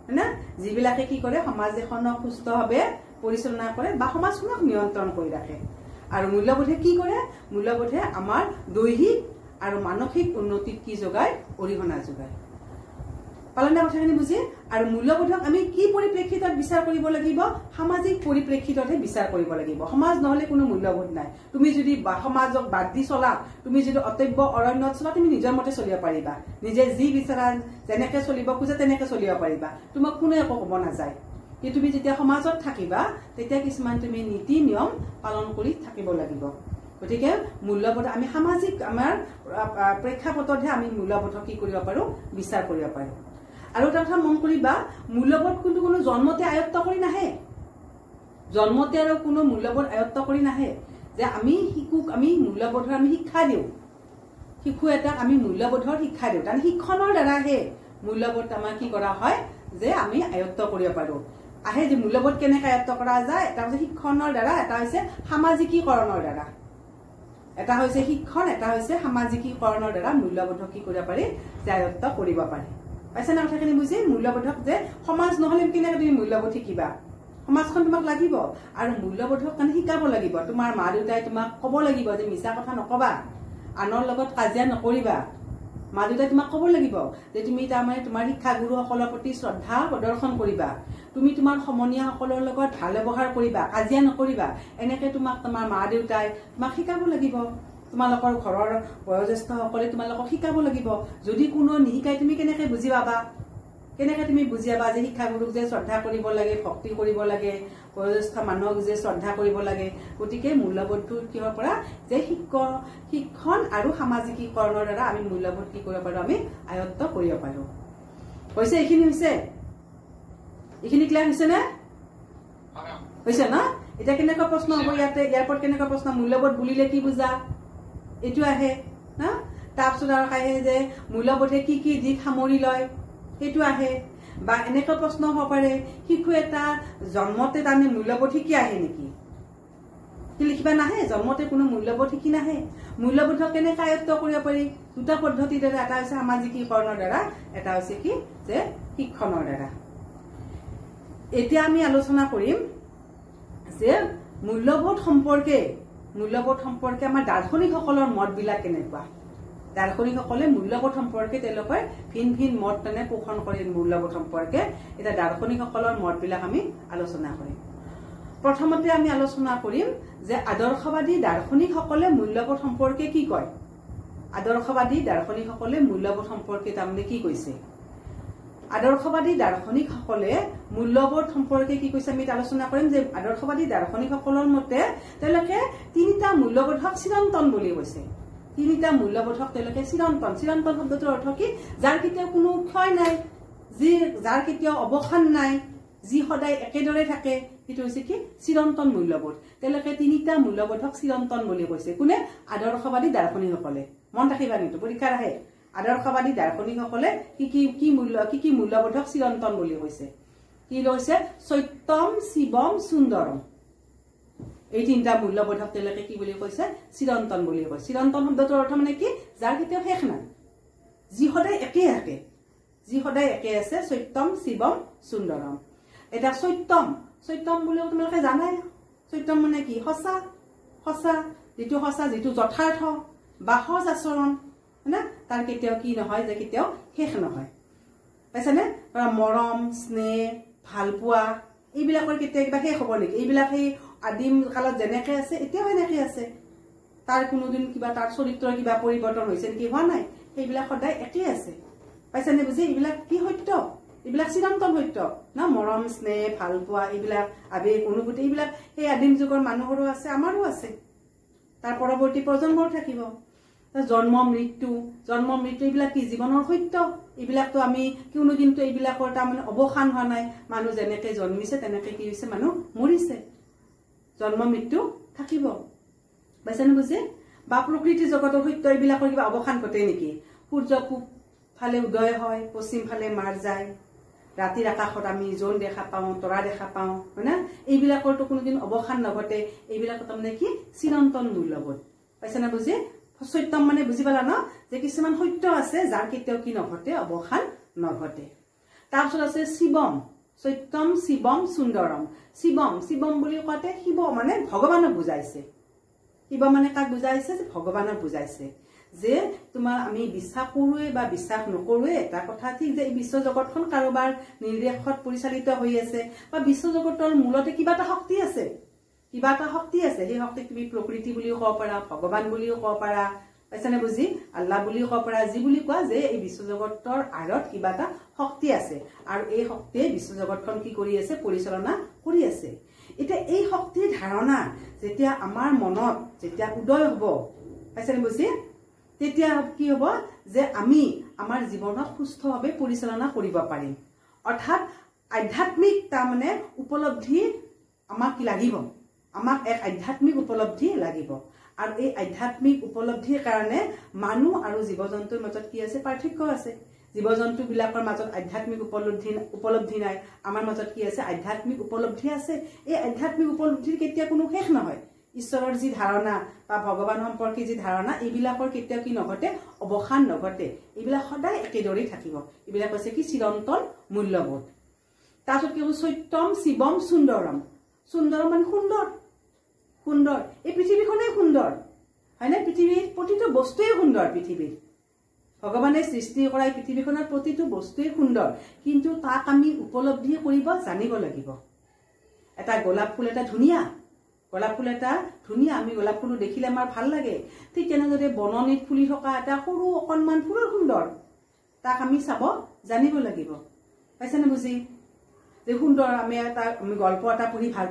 না যিবিলাকে কি কৰে সমাজ এখনক সুস্থভাৱে পৰিচালনা কৰে বা সমাজখনক নিয়ন্ত্ৰণ কৰি ৰাখে আৰু মূল্যবোধে কি কৰে মূল্যবোধে আমাৰ দৈহিক আৰু মানসিক উন্নতিত কি যোগায় অৰিহণা যোগায় পালনা কথাখিনি বুজি আৰু মূল্যবোধক আমি কি পৰিপ্ৰেক্ষিতত বিচাৰ কৰিব লাগিব সামাজিক পৰিপ্ৰেক্ষিততে বিচাৰ কৰিব লাগিব সমাজ নহলে কোনো মূল্যবোধ নাই তুমি যদি সমাজক বাদ দি চলা তুমি যদি অতব্য অৰণ্যত চলা তুমি নিজৰ মতে চলিব পাৰিবা নিজে যি বিচাৰা যেনেকৈ চলিব খোজে তেনেকৈ চলিব পাৰিবা তোমাক কোনো একো ক'ব নাযায় কিন্তু তুমি যেতিয়া সমাজত থাকিবা তেতিয়া কিছুমান তুমি নীতি নিয়ম পালন কৰি থাকিব লাগিব গতিকে মূল্যবোধ আমি সামাজিক আমাৰ প্ৰেক্ষাপটতহে আমি মূল্যবোধক কি কৰিব পাৰো বিচাৰ কৰিব পাৰো আৰু এটা কথা মন কৰিবা মূল্যবোধ কিন্তু কোনো জন্মতে আয়ত্ত কৰি নাহে জন্মতে আৰু কোনো মূল্যবোধ আয়ত্ত কৰি নাহে যে আমি শিশুক আমি মূল্যবোধৰ আমি শিক্ষা দিওঁ শিশু এটাক আমি মূল্যবোধৰ শিক্ষা দিওঁ তাৰ শিক্ষণৰ দ্বাৰাহে মূল্যবোধ আমাৰ কি কৰা হয় যে আমি আয়ত্ত কৰিব পাৰো আহে যে মূল্যবোধ কেনেকৈ আয়ত্ত কৰা যায় এটা হৈছে শিক্ষণৰ দ্বাৰা এটা হৈছে সামাজিকীকৰণৰ দ্বাৰা এটা হৈছে শিক্ষণ এটা হৈছে সামাজিকীকৰণৰ দ্বাৰা মূল্যবোধক কি কৰিব পাৰি যে আয়ত্ত কৰিব পাৰি পাইছা না কথাখিনি বুজি মূল্যবোধক যে সমাজ নহলে কেনেকৈ তুমি মূল্যবোধ শিকিবা সমাজখন তোমাক লাগিব আৰু মূল্যবোধক কাৰণে শিকাব লাগিব তোমাৰ মা দেউতাই তোমাক ক'ব লাগিব যে মিছা কথা নকবা আনৰ লগত কাজিয়া নকৰিবা মা দেউতাই তোমাক ক'ব লাগিব যে তুমি তাৰমানে তোমাৰ শিক্ষাগুৰুসকলৰ প্ৰতি শ্ৰদ্ধা প্ৰদৰ্শন কৰিবা তুমি তোমাৰ সমনীয়াসকলৰ লগত ভাল ব্যৱহাৰ কৰিবা কাজিয়া নকৰিবা এনেকৈ তোমাক তোমাৰ মা দেউতাই তোমাক শিকাব লাগিব তোমালোকৰ ঘৰৰ বয়োজ্যেষ্ঠসকলে তোমালোকক শিকাব লাগিব যদি কোনো নিশিকাই তুমি কেনেকৈ বুজি পাবা কেনেকৈ তুমি বুজি পাবা যে শিক্ষাগুৰুক যে শ্ৰদ্ধা কৰিব লাগে ভক্তি কৰিব লাগে বয়োজ্যেষ্ঠ মানুহক যে শ্ৰদ্ধা কৰিব লাগে গতিকে মূল্যবোধটো কিহৰ পৰা যে শিক্ষণ আৰু সামাজিকীকৰণৰ দ্বাৰা আমি মূল্যবোধ কি কৰিব পাৰো আমি আয়ত্ত কৰিব পাৰো হৈছে এইখিনি হৈছে এইখিনি ক্লিয়াৰ হৈছে নে হৈছে না এতিয়া কেনেকুৱা প্ৰশ্ন হ'ব ইয়াতে ইয়াৰ ওপৰত কেনেকুৱা প্ৰশ্ন মূল্যবোধ বুলিলে কি বুজা এইটো আহে না তাৰপিছত আৰু আহে যে মূল্যবোধে কি দিশ সামৰি লয় সেইটো আহে বা এনেকুৱা প্ৰশ্ন হ'ব পাৰে শিশু এটা জন্মতে তাৰমানে মূল্যবোধ শিকি আহে নেকি কি লিখিবা নাহে জন্মতে কোনো মূল্যবোধ শিকি নাহে মূল্যবোধক কেনেকৈ আয়ত্ত কৰিব পাৰি দুটা পদ্ধতিৰ দ্বাৰা এটা হৈছে সামাজিকীকৰণৰ দ্বাৰা এটা হৈছে কি যে শিক্ষণৰ দ্বাৰা এতিয়া আমি আলোচনা কৰিম যে মূল্যবোধ সম্পৰ্কে আমাৰ দাৰ্শনিকসকলৰ মতবিলাক কেনেকুৱা দাৰ্শনিকসকলে মূল্যবোধ সম্পৰ্কে তেওঁলোকে ভিন ভিন মত তেনে পোষণ কৰে মূল্যবোধ সম্পৰ্কে এটা দাৰ্শনিকসকলৰ মতবিলাক আমি আলোচনা কৰিম প্ৰথমতে আমি আলোচনা কৰিম যে আদৰ্শবাদী দাৰ্শনিকসকলে মূল্যবোধ সম্পৰ্কে কি কয় আদৰ্শবাদী দাৰ্শনিকসকলে মূল্যবোধ সম্পৰ্কে তাৰমানে কি কৈছে আদৰ্শবাদী দাৰ্শনিকসকলে মূল্যবোধ সম্পৰ্কে কি কৈছে আমি আলোচনা কৰিম যে আদৰ্শবাদী দাৰ্শনিকসকলৰ মতে তেওঁলোকে তিনিটা মূল্যবোধক চিৰন্তন বুলি কৈছে তিনিটা মূল্যবোধক তেওঁলোকে চিৰন্তন শব্দটোৰ অৰ্থ কি যাৰ কেতিয়াও কোনো ক্ষয় নাই যাৰ কেতিয়াও অৱসান নাই যি সদায় একেদৰে থাকে সেইটো হৈছে কি চিৰন্তন মূল্যবোধ তেওঁলোকে তিনিটা মূল্যবোধক চিৰন্তন বুলি কৈছে কোনে আদৰ্শবাদী দাৰ্শনিকসকলে মন ৰাখিবা কিন্তু পৰীক্ষাৰ আহে আদৰ্শবাদী দাৰ্শনিকসকলে কি মূল্যবোধক চিৰন্তন বুলি কৈছে কি লৈছে সত্যম শিৱম সুন্দৰম এই তিনিটা মূল্যবোধক তেওঁলোকে কি বুলি কৈছে চিৰন্তন বুলি কৈছে চিৰন্তন শব্দটোৰ অৰ্থ মানে কি যাৰ কেতিয়াও শেষ নাই যি সদায় একে আছে সত্যম শিৱম সুন্দৰম এটা সত্যম বুলিও তোমালোকে জানাই সত্যম মানে কি সঁচা যিটো যথাৰ্থ বা সজ আচৰণ না তাৰ কেতিয়াও কি নহয় যে কেতিয়াও শেষ নহয় পাইছানে মৰম স্নেহ ভাল পোৱা এইবিলাকৰ কেতিয়া কিবা শেষ হ'ব নেকি এইবিলাক সেই আদিম কালত যেনেকৈ আছে এতিয়াও এনেকৈ আছে তাৰ কোনোদিন কিবা তাৰ চৰিত্ৰৰ কিবা পৰিৱৰ্তন হৈছে নেকি হোৱা নাই সেইবিলাক সদায় একেই আছে পাইছানে বুজি এইবিলাক কি সত্য এইবিলাক চিৰন্তন সত্য না মৰম স্নেহ ভাল পোৱা এইবিলাক আবেগ অনুভূতি এইবিলাক সেই আদিম যুগৰ মানুহৰো আছে আমাৰো আছে তাৰ পৰৱৰ্তী প্ৰজন্মৰ থাকিব জন্ম মৃত্যু এইবিলাক কি জীৱনৰ সত্য এইবিলাকতো আমি কোনোদিনতো এইবিলাকৰ তাৰমানে অৱসান হোৱা নাই মানুহ যেনেকৈ জন্মিছে তেনেকৈ কি হৈছে মানুহ মৰিছে জন্ম মৃত্যু থাকিব পাইছানে বুজি বা প্ৰকৃতি জগতৰ সত্য এইবিলাকৰ কিবা অৱসান ঘটে নেকি সূৰ্য পূব ফালে উদয় হয় পশ্চিম ফালে মাৰ যায় ৰাতিৰ আকাশত আমি জোন দেখা পাওঁ তৰা দেখা পাওঁ হয় না এইবিলাকৰতো কোনোদিন অৱসান নঘটে এইবিলাক তাৰমানে কি চিৰন্তন মূল্যবোধ পাইছানে বুজি সত্যম মানে বুজি পালা ন যে কিছুমান সত্য আছে যাৰ কেতিয়াও কি নঘটে অৱসান নঘটে তাৰপিছত আছে শিৱম সত্যম শিৱম সুন্দৰম শিৱম বুলি কওঁতে শিৱ মানে ভগৱানক বুজাইছে শিৱ মানে কাক বুজাইছে যে ভগৱানক বুজাইছে যে তোমাৰ আমি বিশ্বাস কৰোৱে বা বিশ্বাস নকৰোৱে এটা কথা ঠিক যে এই বিশ্ব জগতখন কাৰোবাৰ নিৰ্দেশত পৰিচালিত হৈ আছে বা বিশ্ব জগতৰ মূলতে কিবা এটা শক্তি আছে সেই শক্তিক তুমি প্ৰকৃতি বুলিও ক'ব পাৰা ভগৱান বুলিও ক'ব পাৰা পাইছানে বুজি আল্লাহ বুলিও ক'ব পাৰা যি বুলি কোৱা যে এই বিশ্ব জগতৰ আঁৰত কিবা এটা শক্তি আছে আৰু এই শক্তিয়ে বিশ্ব জগতখন কি কৰি আছে পৰিচালনা কৰি আছে এতিয়া এই শক্তিৰ ধাৰণা যেতিয়া আমাৰ মনত যেতিয়া উদয় হ'ব পাইছানে বুজি তেতিয়া কি হ'ব যে আমি আমাৰ জীৱনক সুস্থভাৱে পৰিচালনা কৰিব পাৰিম অৰ্থাৎ আধ্যাত্মিক তাৰমানে উপলব্ধি আমাক কি লাগিব আমাক এক আধ্যাত্মিক উপলব্ধি লাগিব আৰু এই আধ্যাত্মিক উপলব্ধিৰ কাৰণে মানুহ আৰু জীৱ জন্তুৰ মাজত কি আছে পাৰ্থক্য আছে জীৱ জন্তু বিলাকৰ মাজত আধ্যাত্মিক উপলব্ধি নাই আমাৰ মাজত কি আছে আধ্যাত্মিক উপলব্ধি আছে এই আধ্যাত্মিক উপলব্ধিৰ কেতিয়া কোনো শেষ নহয় ঈশ্বৰৰ যি ধাৰণা বা ভগৱান সম্পৰ্কে যি ধাৰণা এইবিলাকৰ কেতিয়াও কি নঘটে অৱসান নঘটে এইবিলাক সদায় একেদৰেই থাকিব এইবিলাক হৈছে কি চিৰন্তন মূল্যবোধ তাৰপিছত কি সত্যম শিৱম সুন্দৰম মানে সুন্দৰ এই পৃথিৱীখনেই সুন্দৰ হয় না পৃথিৱীৰ প্ৰতিটো বস্তুৱেই সুন্দৰ পৃথিৱীৰ ভগৱানে সৃষ্টি কৰা এই পৃথিৱীখনৰ প্ৰতিটো বস্তুৱেই সুন্দৰ কিন্তু তাক আমি উপলব্ধি কৰিব জানিব লাগিব এটা গোলাপ ফুল এটা ধুনীয়া আমি গোলাপ ফুল দেখিলে আমাৰ ভাল লাগে ঠিক তেনেদৰে বননিত ফুলি থকা এটা সৰু অকণমান ফুলৰ সুন্দৰ তাক আমি চাব জানিব লাগিব পাইছানে বুজি যে সুন্দৰ আমি গল্প এটা পঢ়ি ভাল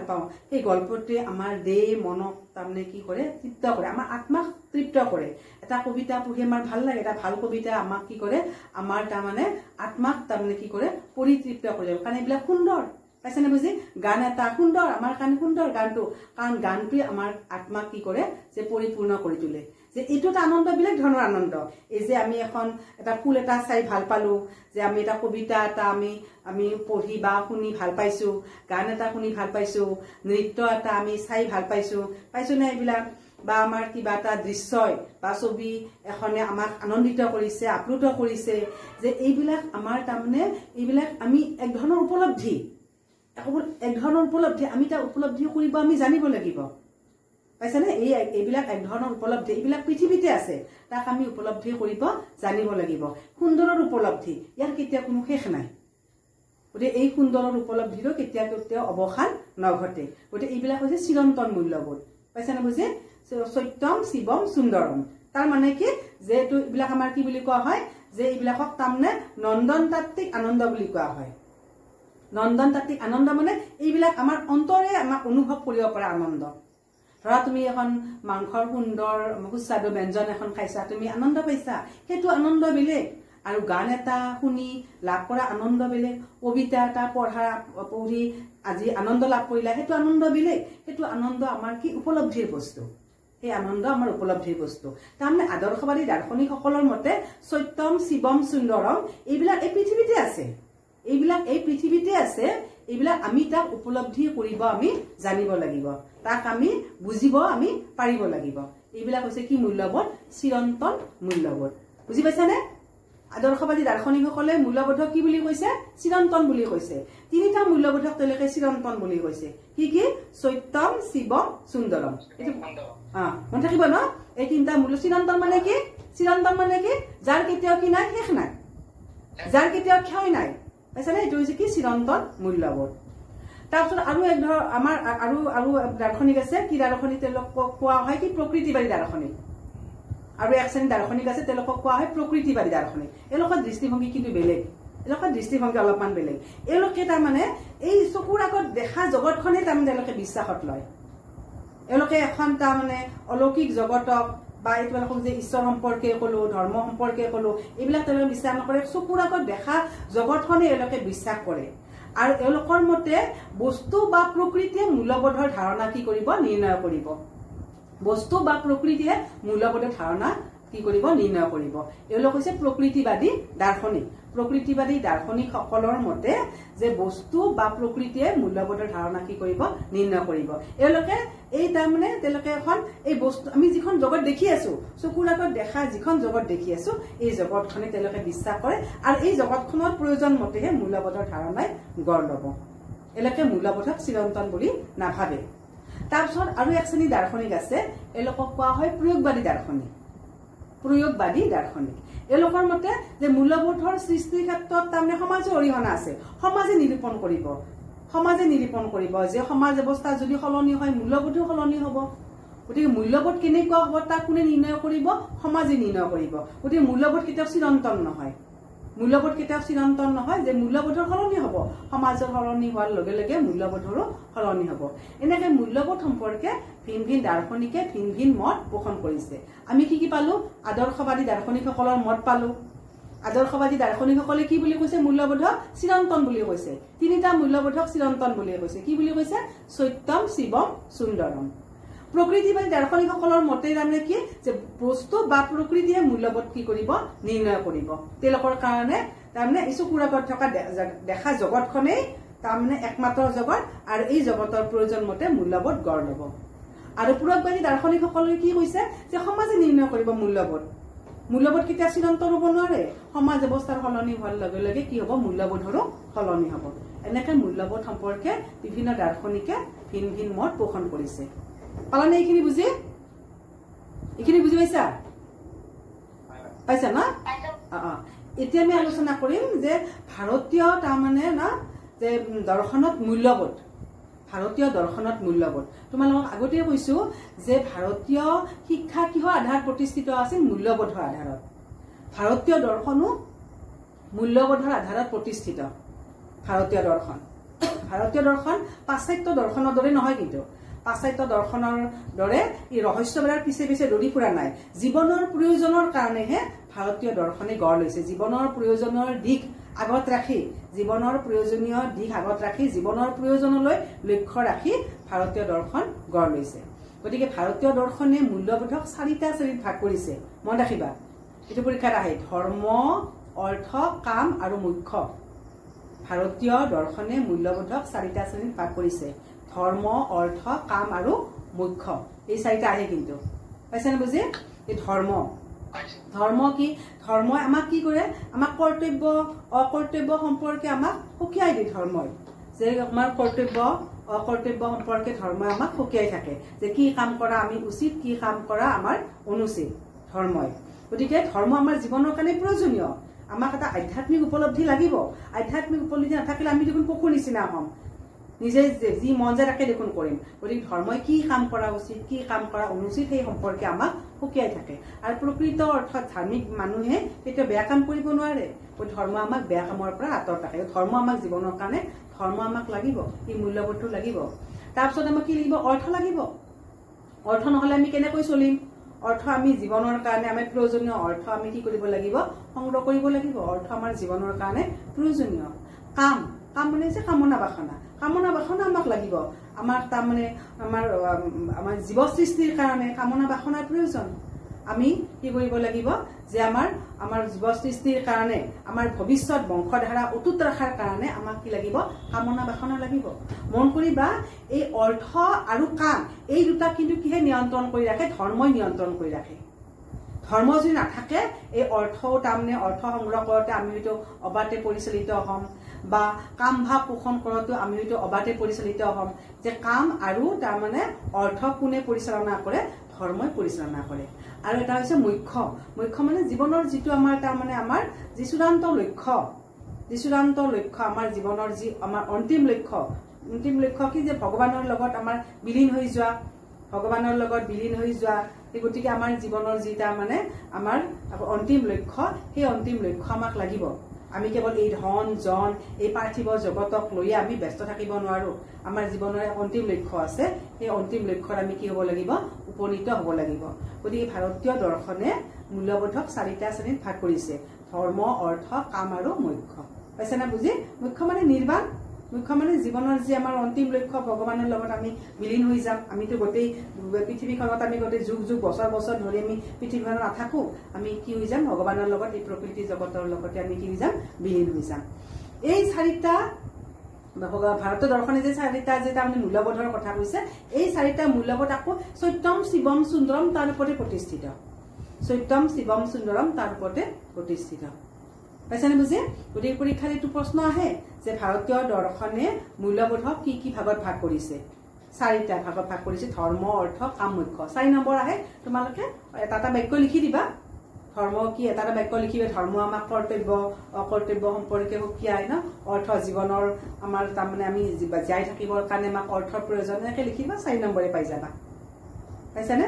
পাওঁ সেই গল্পটোৱে আমাৰ দেহ মনক তাৰমানে কি কৰে তৃপ্ত কৰে আমাৰ আত্মাক তৃপ্ত কৰে এটা কবিতা পঢ়ি আমাৰ ভাল লাগে এটা ভাল কবিতা আমাক কি কৰে আমাৰ তাৰমানে আত্মাক তাৰমানে কি কৰে পৰিতৃপ্ত কৰে কাৰণ এইবিলাক সুন্দৰ পাইছানে বুজি গান এটা সুন্দৰ আমাৰ কাৰণে সুন্দৰ গানটো কাৰণ গানটোৱে আমাৰ আত্মাক কি কৰে যে পৰিপূৰ্ণ কৰি তোলে যে এইটো এটা আনন্দ বেলেগ ধৰণৰ আনন্দ এই যে আমি এটা ফুল এটা চাই ভাল পালো যে আমি এটা কবিতা এটা আমি পঢ়ি বা শুনি ভাল পাইছো গান এটা শুনি ভাল পাইছো নৃত্য এটা আমি চাই ভাল পাইছো নে এইবিলাক বা আমাৰ কিবা এটা দৃশ্যই বা ছবি এখনে আমাক আনন্দিত কৰিছে আপ্লুত কৰিছে যে এইবিলাক আমাৰ তাৰমানে এইবিলাক আমি এক ধৰণৰ উপলব্ধি আমি তাৰ উপলব্ধি কৰিব আমি জানিব লাগিব পাইছানে এইবিলাক এক ধৰণৰ উপলব্ধি এইবিলাক পৃথিৱীতে আছে তাক আমি উপলব্ধি কৰিব জানিব লাগিব সুন্দৰৰ উপলব্ধি ইয়াৰ কেতিয়া কোনো শেষ নাই গতিকে এই সুন্দৰৰ উপলব্ধিৰো কেতিয়াও অৱসান নঘটে গতিকে এইবিলাক হৈছে চিৰন্তন মূল্যবোধ পাইছানে বুজি সত্যম শিৱম সুন্দৰম তাৰ মানে কি যে এইবিলাক আমাৰ কি বুলি কোৱা হয় যে এইবিলাকক তাৰমানে নন্দন তাত্ত্বিক আনন্দ বুলি কোৱা হয় নন্দন তাত্ত্বিক আনন্দ মানে এইবিলাক আমাৰ অন্তৰে আমাক অনুভৱ কৰিব পৰা আনন্দ ধৰা তুমি এখন মাংসৰ সুন্দৰ সুস্বাদু ব্যঞ্জন এখন খাইছা তুমি আনন্দ পাইছা সেইটো আনন্দ বেলেগ আৰু গান এটা শুনি লাভ কৰা আনন্দ বেলেগ কবিতা এটা পঢ়ি আজি আনন্দ লাভ কৰিলা সেইটো আনন্দ বেলেগ সেইটো আনন্দ আমাৰ কি উপলব্ধিৰ বস্তু সেই আনন্দ আমাৰ উপলব্ধিৰ বস্তু তাৰমানে আদৰ্শবাদী দাৰ্শনিকসকলৰ মতে সত্যম শিৱম সুন্দৰম এইবিলাক এই পৃথিৱীতে আছে এইবিলাক আমি তাক উপলব্ধি কৰিব আমি জানিব লাগিব তাক আমি বুজিব আমি পাৰিব লাগিব এইবিলাক হৈছে কি মূল্যবোধ চিৰন্তন মূল্যবোধ বুজি পাইছানে আদৰ্শবাদী দাৰ্শনিকসকলে মূল্যবোধক কি বুলি কৈছে চিৰন্তন বুলি কৈছে তিনিটা মূল্যবোধক তেওঁলোকে চিৰন্তন বুলি কৈছে কি সত্যম শিৱম সুন্দৰম এইটো মন থাকিব ন এই তিনিটা মূল্য চিৰন্তন মানে কি যাৰ কেতিয়াও কি নাই শেষ নাই যাৰ কেতিয়াও ক্ষয় নাই পাইছানে এইটো হৈছে কি চিৰন্তন মূল্যবোধ তাৰপিছত আৰু এক ধৰ আমাৰ আৰু দাৰ্শনিক আছে কি দাৰ্শনিক তেওঁলোকক কোৱা হয় কি প্ৰকৃতিবাদী দাৰ্শনিক আৰু এক শ্ৰেণীৰ দাৰ্শনিক আছে তেওঁলোকক কোৱা হয় প্ৰকৃতিবাদী দাৰ্শনিক এওঁলোকৰ দৃষ্টিভংগী কিন্তু বেলেগ এওঁলোকৰ দৃষ্টিভংগী অলপমান বেলেগ এওঁলোকে তাৰমানে এই চকুৰ আগত দেখা জগতখনেই তাৰমানে তেওঁলোকে বিশ্বাসত লয় এওঁলোকে এখন তাৰমানে অলৌকিক জগতক বা এই তোমালোকক যে ঈশ্বৰ সম্পৰ্কে কলো ধৰ্ম সম্পৰ্কে কলো এইবিলাক তেওঁলোকে বিশ্বাস নকৰে চকুৰ আগত দেখা জগতখনে এওঁলোকে বিশ্বাস কৰে আৰু এওঁলোকৰ মতে বস্তু বা প্ৰকৃতিয়ে মূল্যবোধৰ ধাৰণা কি কৰিব নিৰ্ণয় কৰিব বস্তু বা প্ৰকৃতিয়ে মূল্যবোধৰ ধাৰণা কি কৰিব নিৰ্ণয় কৰিব এওঁলোক হৈছে প্ৰকৃতিবাদী দাৰ্শনিকসকলৰ মতে যে বস্তু বা প্ৰকৃতিয়ে মূল্যবোধৰ ধাৰণা কি কৰিব নিৰ্ণয় কৰিব এওঁলোকে এই তাৰমানে তেওঁলোকে এখন এই বস্তু আমি যিখন জগত দেখি আছো চকুৰ আগত দেখা যিখন জগত দেখি আছো এই জগতখনে তেওঁলোকে বিশ্বাস কৰে আৰু এই জগতখনৰ প্ৰয়োজন মতেহে মূল্যবোধৰ ধাৰণাই গঢ় ল'ব এওঁলোকে মূল্যবোধক চিৰন্তন বুলি নাভাবে তাৰপিছত আৰু এক শ্ৰেণী দাৰ্শনিক আছে এওঁলোকক কোৱা হয় প্ৰয়োগবাদী দাৰ্শনিক এওঁলোকৰ মতে যে মূল্যবোধৰ সৃষ্টিৰ ক্ষেত্ৰত তাৰমানে সমাজৰ অৰিহণা আছে সমাজে নিৰূপণ কৰিব যে সমাজ ব্যৱস্থা যদি সলনি হয় মূল্যবোধো সলনি হ'ব গতিকে মূল্যবোধ কেনেকুৱা হ'ব তাক কোনে নিৰ্ণয় কৰিব সমাজে নিৰ্ণয় কৰিব গতিকে মূল্যবোধ কেতিয়াও চিৰন্তন নহয় যে মূল্যবোধৰ সলনি হ'ব সমাজৰ সলনি হোৱাৰ লগে লগে মূল্যবোধৰো সলনি হ'ব এনেকৈ মূল্যবোধ সম্পৰ্কে ভিন ভিন দাৰ্শনিকে ভিন ভিন মত পোষণ কৰিছে আমি কি পালো আদৰ্শবাদী দাৰ্শনিকসকলৰ মত পালো আদৰ্শবাদী দাৰ্শনিকসকলে কি বুলি কৈছে মূল্যবোধক চিৰন্তন বুলি কৈছে তিনিটা মূল্যবোধক চিৰন্তন বুলি কৈছে কি বুলি কৈছে সত্যম শিৱম সুন্দৰম প্ৰকৃতিবাদী দাৰ্শনিকসকলৰ মতে তাৰমানে কি যে বস্তু বা প্ৰকৃতিয়ে মূল্যবোধ কি কৰিব নিৰ্ণয় কৰিব তেওঁলোকৰ কাৰণে তাৰমানে এই চকুৰ আগত থকা দেখা জগতখনেই তাৰমানে একমাত্ৰ জগত আৰু এই জগতৰ প্ৰয়োজন মতে মূল্যবোধ গঢ় ল'ব আৰু প্ৰয়োগবাদী দাৰ্শনিকসকলে কি কৈছে যে সমাজে নিৰ্ণয় কৰিব মূল্যবোধ কেতিয়া চিৰন্তন হ'ব নোৱাৰে সমাজ ব্যৱস্থাৰ সলনি হোৱাৰ লগে লগে কি হ'ব মূল্যবোধৰো সলনি হ'ব এনেকৈ মূল্যবোধ সম্পৰ্কে বিভিন্ন দাৰ্শনিকে ভিন ভিন মত পোষণ কৰিছে পালানে এইখিনি বুজি পাইছা না এতিয়া আমি আলোচনা কৰিম যে ভাৰতীয় তাৰমানে না যে দৰ্শনত মূল্যবোধ তোমালোকক আগতে কৈছো যে ভাৰতীয় শিক্ষা কিহৰ আধাৰত প্ৰতিষ্ঠিত আছিল মূল্যবোধৰ আধাৰত ভাৰতীয় দৰ্শনো মূল্যবোধৰ আধাৰত প্ৰতিষ্ঠিত ভাৰতীয় দৰ্শন পাশ্চাত্য দৰ্শনৰ দৰে নহয় কিন্তু পাশ্চাত্য দৰ্শনৰ দৰে এই ৰহস্যবেলাৰ পিছে পিছে দৌৰি ফুৰা নাই জীৱনৰ প্ৰয়োজনৰ কাৰণেহে ভাৰতীয় দৰ্শনে গঢ় লৈছে জীৱনৰ প্ৰয়োজনীয় দিশ আগত ৰাখি জীৱনৰ প্ৰয়োজনলৈ লক্ষ্য ৰাখি ভাৰতীয় দৰ্শন গঢ় লৈছে গতিকে ভাৰতীয় দৰ্শনে মূল্যবোধক চাৰিটা শ্ৰেণীত ভাগ কৰিছে মন ৰাখিবা এইটো পৰীক্ষাত আহে ধৰ্ম অৰ্থ কাম আৰু মোক্ষ ভাৰতীয় দৰ্শনে মূল্যবোধক চাৰিটা শ্ৰেণীত ভাগ কৰিছে ধৰ্ম অৰ্থ কাম আৰু মোক্ষ এই চাৰিটা আহে কিন্তু পাইছেনে বুজি এই ধৰ্ম কি ধৰ্মই আমাক কি কৰে আমাক কৰ্তব্য অকৰ্তব্য সম্পৰ্কে আমাক সকিয়াই দিয়ে ধৰ্মই যে আমাৰ কৰ্তব্য অকৰ্তব্য সম্পৰ্কে ধৰ্মই আমাক সকিয়াই থাকে যে কি কাম কৰা আমি উচিত কি কাম কৰা আমাৰ অনুচিত ধৰ্মই গতিকে ধৰ্ম আমাৰ জীৱনৰ কাৰণে প্ৰয়োজনীয় আমাক এটা আধ্যাত্মিক উপলব্ধি লাগিব আধ্যাত্মিক উপলব্ধি নাথাকিলে আমি দেখোন পশুৰ নিচিনা হ'ম নিজে যি মন যায় তাকে দেখোন কৰিম গতিকে ধৰ্মই কি কাম কৰা উচিত কি কাম কৰা অনুচিত সেই সম্পৰ্কে আমাক সকিয়াই থাকে আৰু প্ৰকৃত অৰ্থত ধাৰ্মিক মানুহে কেতিয়াও বেয়া কাম কৰিব নোৱাৰে ধৰ্ম আমাক বেয়া কামৰ পৰা আঁতৰত ৰাখে ধৰ্ম আমাক জীৱনৰ কাৰণে ধৰ্ম আমাক লাগিব এই মূল্যবোধটো লাগিব তাৰপিছত আমাক কি লাগিব অৰ্থ নহলে আমি কেনেকৈ চলিম অৰ্থ আমি জীৱনৰ কাৰণে আমাৰ প্ৰয়োজনীয় অৰ্থ আমি কি কৰিব লাগিব সংগ্ৰহ কৰিব লাগিব অৰ্থ আমাৰ জীৱনৰ কাৰণে প্ৰয়োজনীয় কাম মানে যে কামনা বাসনা আমাক লাগিব আমাক তাৰমানে আমাৰ জীৱ সৃষ্টিৰ কাৰণে কামনা বাসনাৰ প্ৰয়োজন আমি কি কৰিব লাগিব যে আমাৰ জীৱ সৃষ্টিৰ কাৰণে আমাৰ ভৱিষ্যত বংশধাৰা অটুট ৰখাৰ কাৰণে আমাক কি লাগিব কামনা বাসনা লাগিব মন কৰিবা এই অৰ্থ আৰু কাম এই দুটা কিন্তু কিহে নিয়ন্ত্ৰণ কৰি ৰাখে ধৰ্মই নিয়ন্ত্ৰণ কৰি ৰাখে ধৰ্ম যদি নাথাকে এই অৰ্থও তাৰমানে অৰ্থ সংগ্ৰহ কৰোঁতে আমি হয়তো অবাধে পৰিচালিত হ'ম বা কাম ভাৱ পোষণ কৰোঁতে আমি হয়তো অবাধে পৰিচালিত হ'ম যে কাম আৰু তাৰমানে অৰ্থ কোনে পৰিচালনা কৰে ধৰ্মই পৰিচালনা কৰে আৰু এটা হৈছে মুখ্য মানে জীৱনৰ যিটো আমাৰ তাৰমানে আমাৰ যি চূড়ান্ত লক্ষ্য আমাৰ জীৱনৰ যি আমাৰ অন্তিম লক্ষ্য কি যে ভগৱানৰ লগত আমাৰ বিলীন হৈ যোৱা গতিকে আমাৰ জীৱনৰ যি তাৰমানে আমাৰ অন্তিম লক্ষ্য সেই অন্তিম লক্ষ্য আমাক লাগিব আমি কেৱল এই ধন জন এই পাৰ্থিৱ জগতক লৈ আমি ব্যস্ত থাকিব নোৱাৰো আমাৰ জীৱনৰ অন্তিম লক্ষ্য আছে এই অন্তিম লক্ষ্যত আমি কি হ'ব লাগিব উপনীত হ'ব লাগিব গতিকে ভাৰতীয় দৰ্শনে মূল্যবোধক 4টা শ্ৰেণীত ভাগ কৰিছে ধৰ্ম অৰ্থ কাম আৰু মোক্ষ পাইছে না বুজি মোক্ষ মানে নিৰ্বাণ মোক্ষ মানে জীৱনৰ যে আমাৰ অন্তিম লক্ষ্য ভগৱানৰ লগত আমি বিলীন হৈ যাম আমিতো গোটেই পৃথিৱীখনত আমি গোটেই যুগ যুগ বছৰ বছৰ ধৰি আমি পৃথিৱীখনত নাথাকো আমি কি হৈ যাম ভগৱানৰ লগত এই প্ৰকৃতি জগতৰ লগতে আমি কি হৈ যাম বিলীন হৈ যাম এই 4টা ভাৰতীয় দৰ্শনে যে 4টা যে তাৰমানে মূল্যবোধৰ কথা কৈছে এই 4টা মূল্যবোধ আকৌ সত্যম শিৱম সুন্দৰম তাৰ ওপৰতে প্ৰতিষ্ঠিত সত্যম শিৱম সুন্দৰম তাৰ ওপৰতে প্ৰতিষ্ঠিত পাইছানে বুজি গতিকে পৰীক্ষাত এইটো প্ৰশ্ন আহে যে ভাৰতীয় দৰ্শনে মূল্যবোধক কি কি ভাগত ভাগ কৰিছে 4টা ভাগত ভাগ কৰিছে ধৰ্ম অৰ্থ কাম মোক্ষ 4 নম্বৰ আহে তোমালোকে এটা বাক্য লিখি দিবা ধৰ্ম কি এটা বাক্য লিখিবে ধৰ্ম আমাক কৰ্তব্য অকৰ্তব্য সম্পৰ্কে শিকায় ন অৰ্থ জীৱনৰ আমাৰ তাৰমানে আমি জীয়াই থাকিবৰ কাৰণে আমাক অৰ্থৰ প্ৰয়োজন এনেকৈ লিখিবা 4 নম্বৰে পাই যাবা পাইছানে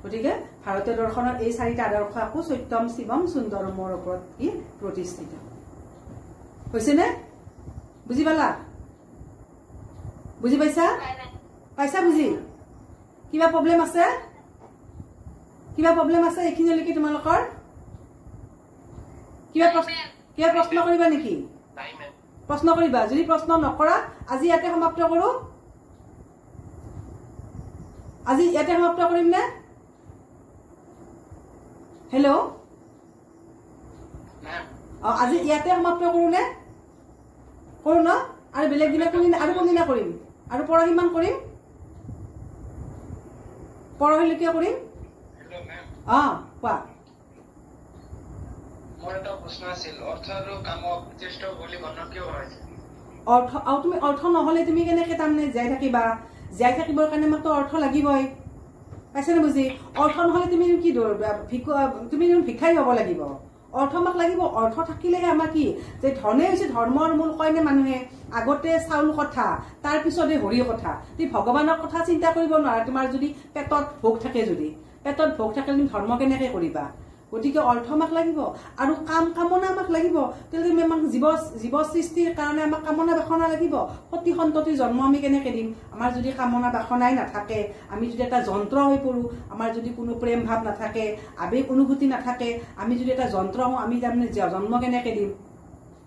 গতিকে ভাৰতীয় দৰ্শনৰ এই 4টা আদৰ্শ আকৌ সত্যম শিৱম সুন্দৰমৰ ওপৰত কি প্ৰতিষ্ঠিত হৈছেনে বুজি পালা বুজি পাইছা পাইছা বুজি কিবা প্ৰব্লেম আছে এইখিনিলৈকে তোমালোকৰ কিবা প্ৰশ্ন কৰিবা নেকি প্ৰশ্ন কৰিবা যদি প্ৰশ্ন নকৰা আজি ইয়াতে সমাপ্ত কৰো আজি ইয়াতে সমাপ্ত কৰিম নে হেল্ল' আজি ইয়াতে সমাপ্ত কৰো ন আৰু বেলেগ দিনা আৰু কোনদিনা কৰিম আৰু পৰহিমান কৰিম পৰহিলৈকে কৰিম কোৱা মোৰ এটা প্ৰশ্ন আছিল অৰ্থ আৰু কামক শ্ৰেষ্ঠ বুলি গণ্য কিয় কৰা হৈছে তুমি অৰ্থ নহলে তুমি কেনেকে তাৰমানে জীয়াই থাকিবৰ কাৰণে আমাকতো অৰ্থ লাগিবই পাইছানে বুজি অৰ্থ নহলে তুমি কি তুমি ভিক্ষাৰী হ'ব লাগিব অৰ্থ আমাক লাগিব অৰ্থ থাকিলেহে আমাৰ কি যে ধনে হৈছে ধৰ্মৰ মূল কয়নে মানুহে আগতে চাউল কথা তাৰ পিছতে হৰি কথা তুমি ভগৱানৰ কথা চিন্তা কৰিব নোৱাৰা তোমাৰ যদি পেটত ভোগ থাকে তুমি ধৰ্ম কেনেকে কৰিবা গতিকে অৰ্থ আমাক লাগিব আৰু কামনা আমাক লাগিব তেতিয়াহ'লে আমাক জীৱ সৃষ্টিৰ কাৰণে আমাক কামনা বাসনা লাগিব সতি সন্ততিৰ জন্ম আমি কেনেকে দিম আমাৰ যদি কামনা বাসনাই নাথাকে আমি যদি এটা যন্ত্ৰ হৈ পৰো আমাৰ যদি কোনো প্ৰেম ভাৱ নাথাকে আবেগ অনুভূতি নাথাকে আমি যদি এটা যন্ত্ৰ হওঁ আমি তাৰমানে জন্ম কেনেকে দিম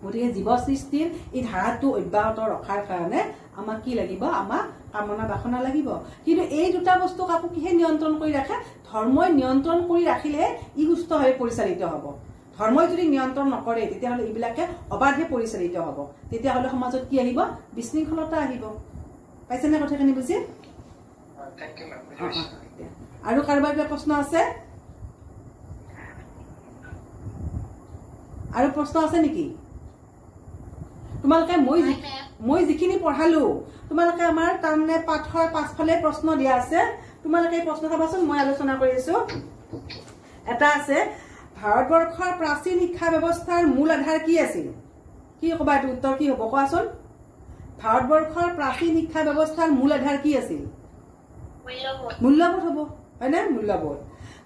গতিকে জীৱ সৃষ্টিৰ এই ধাৰাটো অব্যাহত ৰখাৰ কাৰণে আমাক কি লাগিব আমাক কামনা বাসনা লাগিব কিন্তু এই দুটা বস্তু কাকো কিহে নিয়ন্ত্ৰণ কৰি ৰাখে ধৰ্মই নিয়ন্ত্ৰণ কৰি ৰাখিলে ই সুস্থভাৱে পৰিচালিত হ'ব ধৰ্মই যদি নিয়ন্ত্ৰণ নকৰে তেতিয়াহ'লে এইবিলাকে অবাধে পৰিচালিত হ'ব তেতিয়াহ'লে সমাজত কি আহিব বিশৃংখলতা আহিব পাইছেনে কথাখিনি বুজি আৰু কাৰোবাৰ কিবা প্ৰশ্ন আছে আৰু প্ৰশ্ন আছে নেকি তোমালোকে মই যিখিনি পঢ়ালো তোমালোকে আমাৰ তাৰমানে পাঠৰ পাছফালে প্ৰশ্ন দিয়া আছে তোমালোকে এই প্ৰশ্ন চাবাচোন মই আলোচনা কৰি আছো এটা আছে ভাৰতবৰ্ষৰ প্ৰাচীন শিক্ষা ব্যৱস্থাৰ মূল আধাৰ কি আছিল কি ক'বা এইটো উত্তৰ কি হ'ব কোৱাচোন ভাৰতবৰ্ষৰ প্ৰাচীন শিক্ষা ব্যৱস্থাৰ মূল আধাৰ কি আছিল মূল্যবোধ হ'ব হয়নে মূল্যবোধ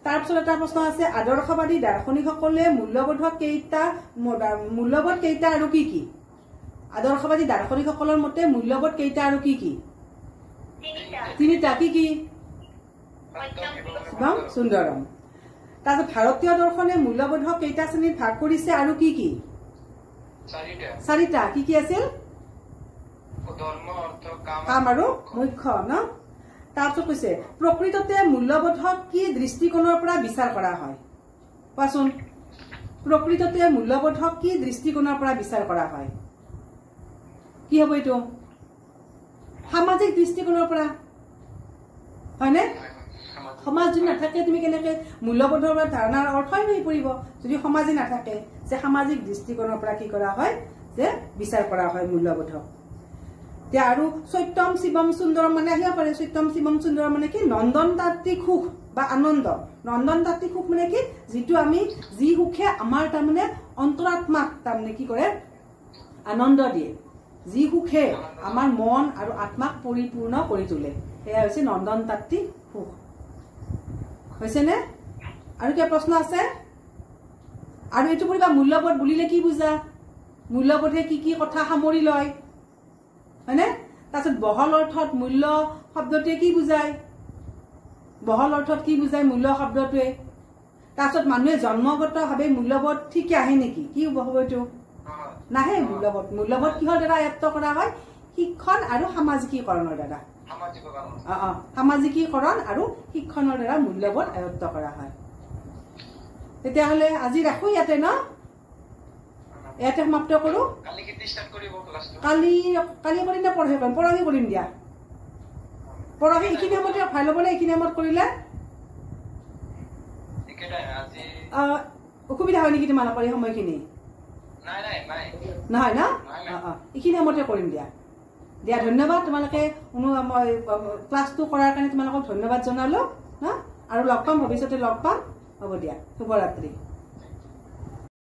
তাৰপিছত এটা প্ৰশ্ন আছে আদৰ্শবাদী দাৰ্শনিকসকলে মূল্যবোধ কেইটা আৰু কি কি আদৰ্শবাদী দাৰ্শনিকসকলৰ মতে মূল্যবোধ কেইটা আৰু কি কি তিনিটা কি কি সুন্দৰম তাৰপিছত ভাৰতীয় দৰ্শনে মূল্যবোধক কেইটা শ্ৰেণীত ভাগ কৰিছে আৰু কি কি 4টা কি কি আছিল কাম আৰু মোক্ষ ন তাৰপিছত কৈছে প্ৰকৃততে মূল্যবোধক কি দৃষ্টিকোণৰ পৰা বিচাৰ কৰা হয় কোৱাচোন প্ৰকৃততে মূল্যবোধক কি দৃষ্টিকোণৰ পৰা বিচাৰ কৰা হয় কি হ'ব এইটো সামাজিক দৃষ্টিকোণৰ পৰা হয়নে সমাজ যদি নাথাকে তুমি কেনেকে মূল্যবোধৰ পৰা ধাৰণাৰ অৰ্থই হৈ পৰিব যদি সমাজে নাথাকে যে সামাজিক দৃষ্টিকোণৰ পৰা কি কৰা হয় যে বিচাৰ কৰা হয় মূল্যবোধক এতিয়া আৰু সত্যম শিৱম সুন্দৰম মানে আহিব পাৰে সত্যম শিৱম সুন্দৰম মানে কি নন্দনতাত্ত্বিক সুখ বা আনন্দ নন্দনতাত্ত্বিক সুখ মানে কি যিটো আমি যি সুখে আমাৰ তাৰমানে অন্তৰাত্মাক তাৰমানে কি কৰে আনন্দ দিয়ে যি সুখে আমাৰ মন আৰু আত্মাক পৰিপূৰ্ণ কৰি তোলে সেয়া হৈছে নন্দনতাত্ত্বিক সুখ হৈছেনে আৰু কিবা প্ৰশ্ন আছে আৰু এইটো কৰিবা মূল্যবোধ বুলিলে কি বুজা মূল্যবোধে কি কি কথা সামৰি লয় হয়নে তাৰপিছত বহল অৰ্থত মূল্য শব্দটোৱে কি বুজায় বহল অৰ্থত কি বুজায় মূল্য শব্দটোৱে তাৰপিছত মানুহে জন্মগতভাৱে মূল্যবোধ ঠিক আহে নেকি কি হ'ব এইটো নাহে মূল্যবোধ কিহৰ দ্বাৰা আয়ত্ত কৰা হয় শিক্ষণ আৰু সামাজিকীকৰণৰ দ্বাৰা সামাজিকীকৰণ আৰু শিক্ষণৰ দ্বাৰা মূল্যবোধ আয়ত্ত কৰা হয় তেতিয়াহ'লে আজি ৰাখো ইয়াতে ন ইয়াতে সমাপ্ত কৰো কালি কৰিম নে পৰহি কৰিম দিয়া পৰহি এইখিনি সময়তে ভাল হ'বনে এইখিনি সময়ত কৰিলে অসুবিধা হয় নেকি তোমালোকৰ এই সময়খিনি নহয় ন এইখিনি সময়তে কৰিম দিয়া দিয়া ধন্যবাদ তোমালোকে ক্লাছটো কৰাৰ কাৰণে তোমালোকক ধন্যবাদ জনালো আৰু লগ পাম ভৱিষ্যতে লগ পাম হ'ব দিয়া শুভৰাত্ৰি